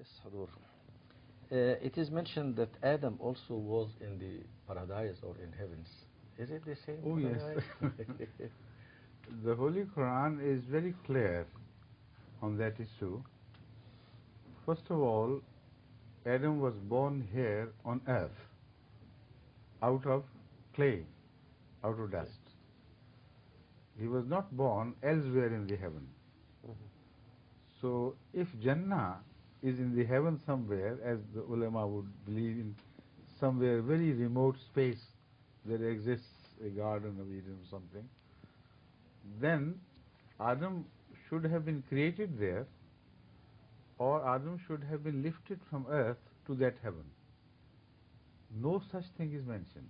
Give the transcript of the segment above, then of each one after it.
Yes, Hadur. It is mentioned that Adam also was in the paradise or in heavens. Is it the same Oh, yes. paradise? The Holy Quran is very clear on that issue. First of all, Adam was born here on earth, out of clay, out of dust. He was not born elsewhere in the heaven. So, if Jannah is in the heaven somewhere, as the ulama would believe, in somewhere very remote space, there exists a Garden of Eden or something, then Adam should have been created there, or Adam should have been lifted from earth to that heaven. No such thing is mentioned.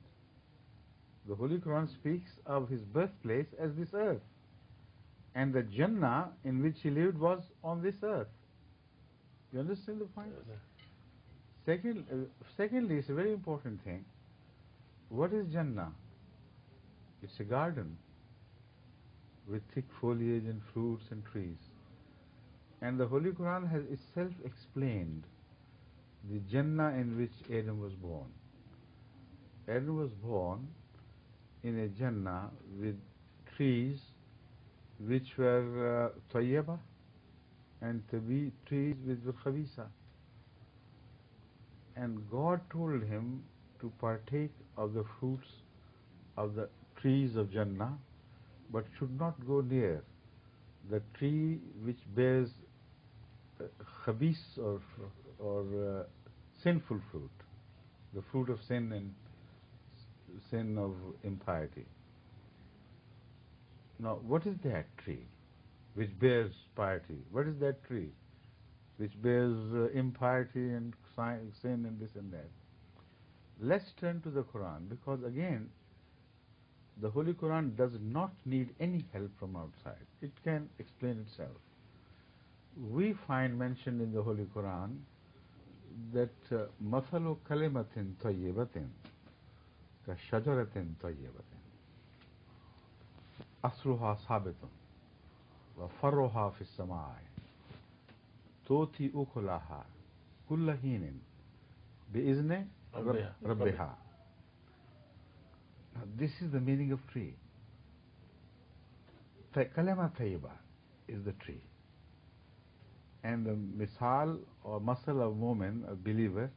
The Holy Quran speaks of his birthplace as this earth, and the Jannah in which he lived was on this earth. You understand the point? Secondly, it's a very important thing. What is Jannah? It's a garden with thick foliage and fruits and trees. And the Holy Quran has itself explained the Jannah in which Adam was born. Adam was born in a Jannah with trees which were tayyaba and trees which were khabisa. And God told him to partake of the fruits of the trees of Jannah, but should not go near the tree which bears khabis or sinful fruit, the fruit of sin and sin of impiety. Now, what is that tree which bears piety? What is that tree which bears impiety and sin and this and that? Let's turn to the Quran, because again, the Holy Quran does not need any help from outside. It can explain itself. We find mentioned in the Holy Quran that mathalu kalimatin tayyibatin ka shajaratin tayyibatin asruha sabitun wa farruha fis samai tuti ukulaha kulla hinin bi'izni rabbiha. Now, this is the meaning of tree. Kalima tayyiba is the tree. And the misal or masal of woman, a believer,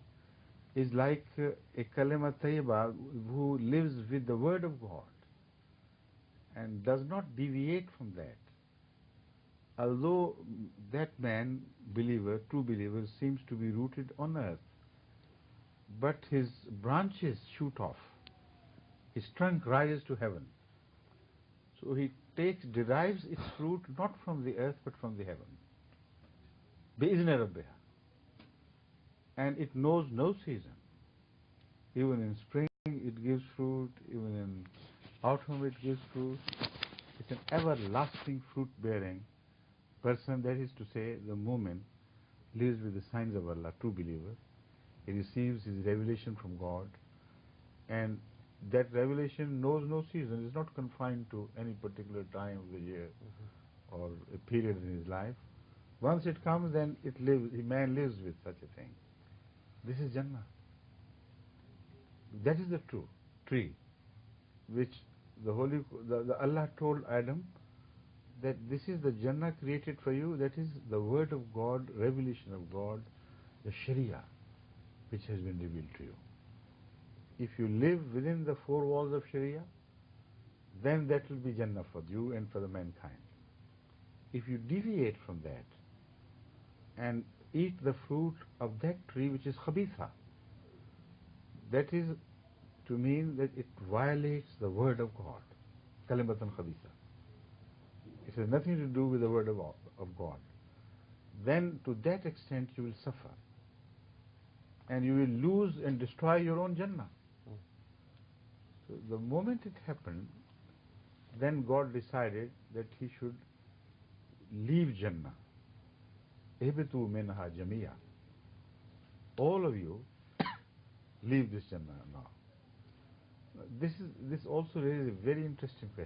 is like a kalima tayyiba who lives with the word of God and does not deviate from that. Although that man, believer, true believer, seems to be rooted on earth, but his branches shoot off. His trunk rises to heaven. So he derives its fruit not from the earth but from the heaven. بِإِذْنِ رَبِّهَا. And it knows no season. Even in spring it gives fruit, even in autumn it gives fruit. It's an everlasting fruit-bearing person, that is to say, the mu'min lives with the signs of Allah, true believer. He receives his revelation from God, and that revelation knows no season. It's not confined to any particular time of the year or a period in his life. Once it comes, then it lives. Man lives with such a thing. This is Jannah. That is the true tree, which the Allah told Adam that this is the Jannah created for you. That is the word of God, revelation of God, the Sharia, which has been revealed to you. If you live within the four walls of Sharia, then that will be Jannah for you and for the mankind. If you deviate from that and eat the fruit of that tree which is khabitha, that is to mean that it violates the word of God, kalimatan khabitha. It has nothing to do with the word of God. Then to that extent you will suffer, and you will lose and destroy your own Jannah. So the moment it happened, then God decided that he should leave Jannah. Ihbitu minha jamiya. All of you leave this Jannah now. This also raises a very interesting question.